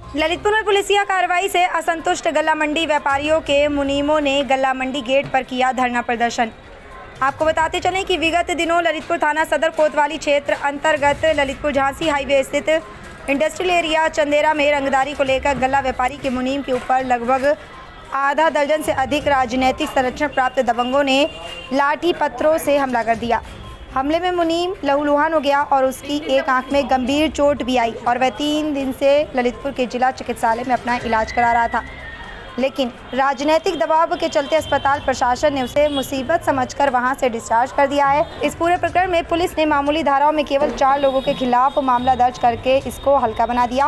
ललितपुर में पुलिसिया कार्रवाई से असंतुष्ट गल्ला मंडी व्यापारियों के मुनीमों ने गल्ला मंडी गेट पर किया धरना प्रदर्शन। आपको बताते चलें कि विगत दिनों ललितपुर थाना सदर कोतवाली क्षेत्र अंतर्गत ललितपुर झांसी हाईवे स्थित इंडस्ट्रियल एरिया चंदेरा में रंगदारी को लेकर गल्ला व्यापारी के मुनीम के ऊपर लगभग आधा दर्जन से अधिक राजनीतिक संरक्षण प्राप्त दबंगों ने लाठी पत्थरों से हमला कर दिया। हमले में मुनीम लहूलुहान हो गया और उसकी एक आंख में गंभीर चोट भी आई और वह 3 दिन से ललितपुर के जिला चिकित्सालय में अपना इलाज करा रहा था, लेकिन राजनीतिक दबाव के चलते अस्पताल प्रशासन ने उसे मुसीबत समझकर वहां से डिस्चार्ज कर दिया है। इस पूरे प्रकरण में पुलिस ने मामूली धाराओं में केवल 4 लोगों के खिलाफ मामला दर्ज करके इसको हल्का बना दिया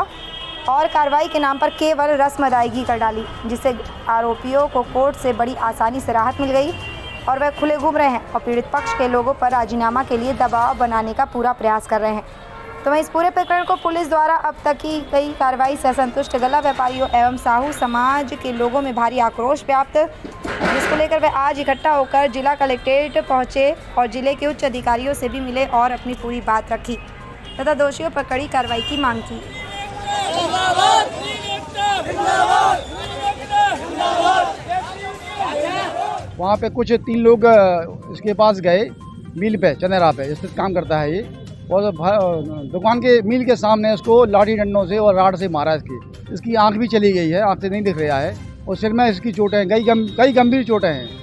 और कार्रवाई के नाम पर केवल रस्म अदायगी कर डाली, जिससे आरोपियों को कोर्ट से बड़ी आसानी से राहत मिल गई और वह खुले घूम रहे हैं और पीड़ित पक्ष के लोगों पर राजीनामा के लिए दबाव बनाने का पूरा प्रयास कर रहे हैं। तो वहीं इस पूरे प्रकरण को पुलिस द्वारा अब तक की गई कार्रवाई से असंतुष्ट गल्ला व्यापारियों एवं साहू समाज के लोगों में भारी आक्रोश व्याप्त, जिसको लेकर वह आज इकट्ठा होकर जिला कलेक्ट्रेट पहुंचे और जिले के उच्च अधिकारियों से भी मिले और अपनी पूरी बात रखी तथा दोषियों पर कड़ी कार्रवाई की मांग की। वहाँ पे कुछ 3 लोग इसके पास गए, मिल पे चंदेरा पे स्थित काम करता है ये, और दुकान के मिल के सामने उसको लाठी डंडों से और राड से मारा। इसकी आंख भी चली गई है, आंख से नहीं दिख रहा है और सिर में इसकी चोटें, कई गंभीर चोटें हैं।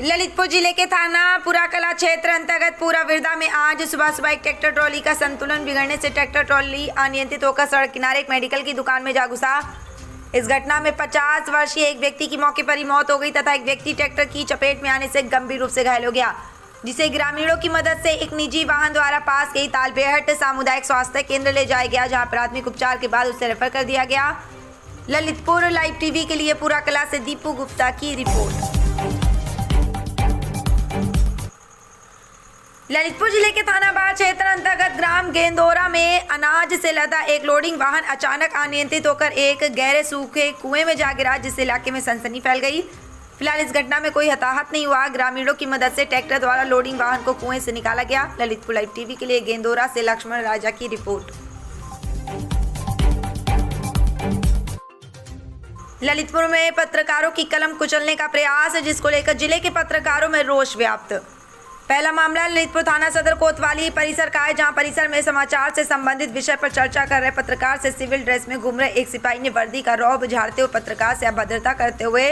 ललितपुर जिले के थाना पुराकला क्षेत्र अंतर्गत पूरा विरदा में आज सुबह एक ट्रैक्टर ट्रॉली का संतुलन बिगड़ने से ट्रैक्टर ट्रॉली अनियंत्रित होकर सड़क किनारे एक मेडिकल की दुकान में जा घुसा। इस घटना में 50 वर्षीय एक व्यक्ति की मौके पर ही मौत हो गई तथा एक व्यक्ति ट्रैक्टर की चपेट में आने से गंभीर रूप से घायल हो गया, जिसे ग्रामीणों की मदद से एक निजी वाहन द्वारा पास के तालबेहट सामुदायिक स्वास्थ्य केंद्र ले जाया गया, जहां प्राथमिक उपचार के बाद उसे रेफर कर दिया गया। ललितपुर लाइव टीवी के लिए पुराकला से दीपू गुप्ता की रिपोर्ट। ललितपुर जिले के थाना बाढ़ क्षेत्र अंतर्गत ग्राम गेंदोरा में अनाज से लदा एक लोडिंग वाहन अचानक अनियंत्रित होकर एक गहरे सूखे कुएं में जा गिरा, जिससे इलाके में सनसनी फैल गई। फिलहाल इस घटना में कोई हताहत नहीं हुआ। ग्रामीणों की मदद से ट्रैक्टर द्वारा लोडिंग वाहन को कुएं से निकाला गया। ललितपुर लाइव टीवी के लिए गेंदोरा से लक्ष्मण राजा की रिपोर्ट। ललितपुर में पत्रकारों की कलम कुचलने का प्रयास, जिसको लेकर जिले के पत्रकारों में रोष व्याप्त। पहला मामला ललितपुर थाना सदर कोतवाली परिसर का है, जहां परिसर में समाचार से संबंधित विषय पर चर्चा कर रहे पत्रकार से सिविल ड्रेस में घूम रहे एक सिपाही ने वर्दी का रौब झाड़ते हुए पत्रकार से अभद्रता करते हुए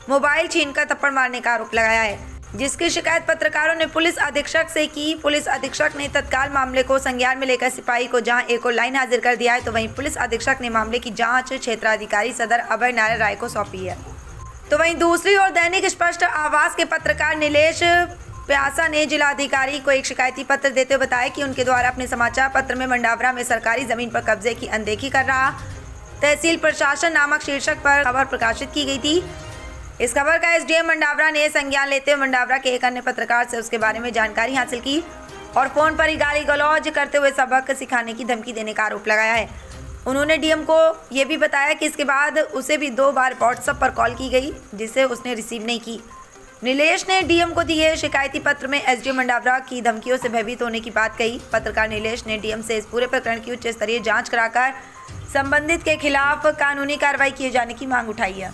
मोबाइल छीनकर थप्पड़ मारने का आरोप लगाया है, जिसकी शिकायत पत्रकारों ने पुलिस अधीक्षक से की। पुलिस अधीक्षक ने तत्काल मामले को संज्ञान में लेकर सिपाही को जहां एक और लाइन हाजिर कर दिया है, तो वहीं पुलिस अधीक्षक ने मामले की जाँच क्षेत्राधिकारी सदर अभय नारायण राय को सौंपी है। तो वहीं दूसरी ओर दैनिक स्पष्ट आवाज के पत्रकार नीलेश प्यासा ने जिलाधिकारी को एक शिकायती पत्र देते हुए बताया कि उनके द्वारा अपने समाचार पत्र में मंडावरा में सरकारी जमीन पर कब्जे की अनदेखी कर रहा तहसील प्रशासन नामक शीर्षक पर खबर प्रकाशित की गई थी। इस खबर का एसडीएम मंडावरा ने संज्ञान लेते हुए मंडावरा के एक अन्य पत्रकार से उसके बारे में जानकारी हासिल की और फोन पर ही गाली गलौज करते हुए सबक सिखाने की धमकी देने का आरोप लगाया है। उन्होंने डीएम को ये भी बताया कि इसके बाद उसे भी 2 बार व्हाट्सएप पर कॉल की गई, जिसे उसने रिसीव नहीं की। नीलेश ने डीएम को दिए शिकायती पत्र में एसडीएम मंडावरा की धमकियों से भयभीत होने की बात कही। पत्रकार नीलेश ने डीएम से इस पूरे प्रकरण की उच्च स्तरीय जांच कराकर संबंधित के खिलाफ कानूनी कार्रवाई किए जाने की मांग उठाई है।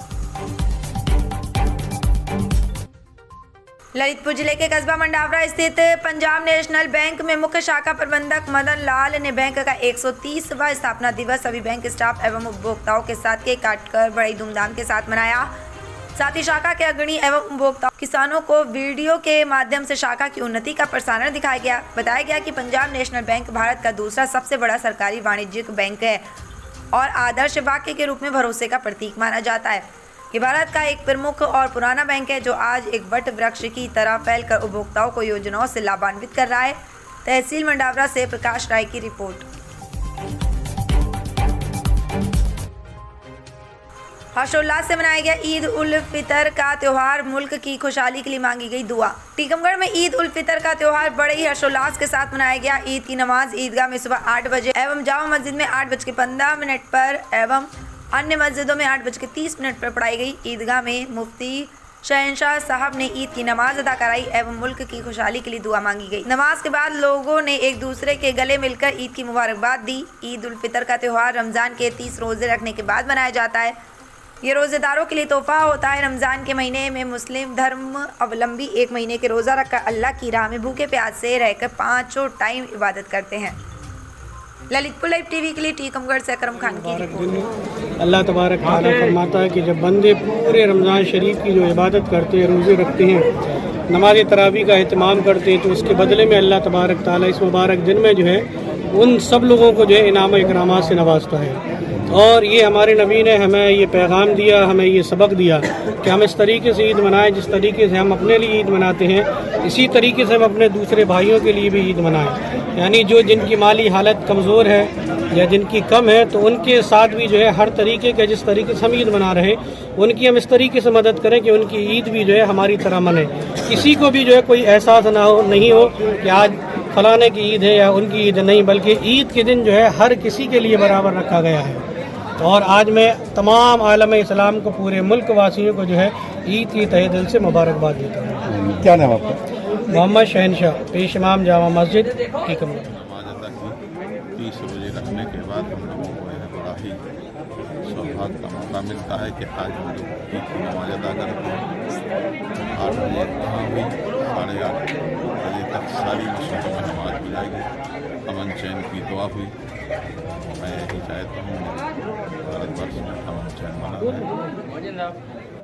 ललितपुर जिले के कस्बा मंडावरा स्थित पंजाब नेशनल बैंक में मुख्य शाखा प्रबंधक मदन लाल ने बैंक का 130वां स्थापना दिवस सभी बैंक स्टाफ एवं उपभोक्ताओं के साथ केक काटकर बड़ी धूमधाम के साथ मनाया। साथ ही शाखा के अग्रणी एवं उपभोक्ता किसानों को वीडियो के माध्यम से शाखा की उन्नति का प्रसारण दिखाया गया। बताया गया कि पंजाब नेशनल बैंक भारत का दूसरा सबसे बड़ा सरकारी वाणिज्यिक बैंक है और आदर्श वाक्य के रूप में भरोसे का प्रतीक माना जाता है। ये भारत का एक प्रमुख और पुराना बैंक है जो आज एक वट वृक्ष की तरह फैलकर उपभोक्ताओं को योजनाओं से लाभान्वित कर रहा है। तहसील मंडावरा से प्रकाश राय की रिपोर्ट। हर्षोल्लास से मनाया गया ईद उल फितर का त्यौहार, मुल्क की खुशहाली के लिए मांगी गई दुआ। टीकमगढ़ में ईद उल फितर का त्यौहार बड़े ही हर्षोल्लास के साथ मनाया गया। ईद की नमाज ईदगाह में सुबह 8 बजे एवं जामा मस्जिद में 8:15 पर एवं अन्य मस्जिदों में 8:30 पर पढ़ाई गई। ईदगाह में मुफ्ती शहंशाह साहब ने ईद की नमाज अदा कराई एवं मुल्क की खुशहाली के लिए दुआ मांगी गई। नमाज के बाद लोगों ने एक दूसरे के गले मिलकर ईद की मुबारकबाद दी। ईद उल फितर का त्यौहार रमज़ान के 30 रोज़े रखने के बाद मनाया जाता है। ये रोज़ेदारों के लिए तोहफा होता है। रमज़ान के महीने में मुस्लिम धर्म अवलंबी 1 महीने के रोज़ा रखकर अल्लाह की राह में भूखे प्यासे रहकर 5 टाइम इबादत करते हैं। ललितपुर लाइव टीवी के लिए टीकमगढ़ से अकरम खान की रिपोर्ट। अल्लाह तबारक तआला फरमाता है कि जब बंदे पूरे रमज़ान शरीफ की जो इबादत करते हैं, रोज़े रखते हैं, नमाज तरावी का एहतमाम करते हैं, तो उसके बदले में अल्लाह तबारक तआला इस मुबारक दिन में जो है उन सब लोगों को जो है इनाम इकरामात से नवाजता है। और ये हमारे नबी ने हमें ये पैगाम दिया, हमें ये सबक दिया कि हम इस तरीके से ईद मनाएं जिस तरीके से हम अपने लिए ईद मनाते हैं, इसी तरीके से हम अपने दूसरे भाइयों के लिए भी ईद मनाएं। यानी जो जिनकी माली हालत कमज़ोर है या जिनकी कम है, तो उनके साथ भी जो है हर तरीके के जिस तरीके से हम ईद मना रहे हैं, उनकी हम इस तरीके से मदद करें कि उनकी ईद भी जो है हमारी तरह मने। किसी को भी जो है कोई एहसास नहीं हो कि आज फलाने की ईद है या उनकी ईद नहीं, बल्कि ईद के दिन जो है हर किसी के लिए बराबर रखा गया है। और आज मैं तमाम आलम इस्लाम को, पूरे मुल्क वासियों को जो है ईद की तहे दिल से मुबारकबाद देता हूँ। क्या नाम आपका? मोहम्मद शहनशाह, पेश इमाम जामा मस्जिद टीकमगढ़। नमाज अदा की 30 रोजे रखने के बाद हम लोगों को यह बड़ा ही सौभाग्य का मौका मिलता है कि आज हम लोग ईद की नमाज अदा करते हैं। 8 बजे यहाँ हुई, 8:30 बजे तक सारी मस्जिदों में नमाज हो जाएगी। अमन चैन की दुआ हुई। मैं यही चाहता हूँ भारतवर्ष में अमन चैन बना है।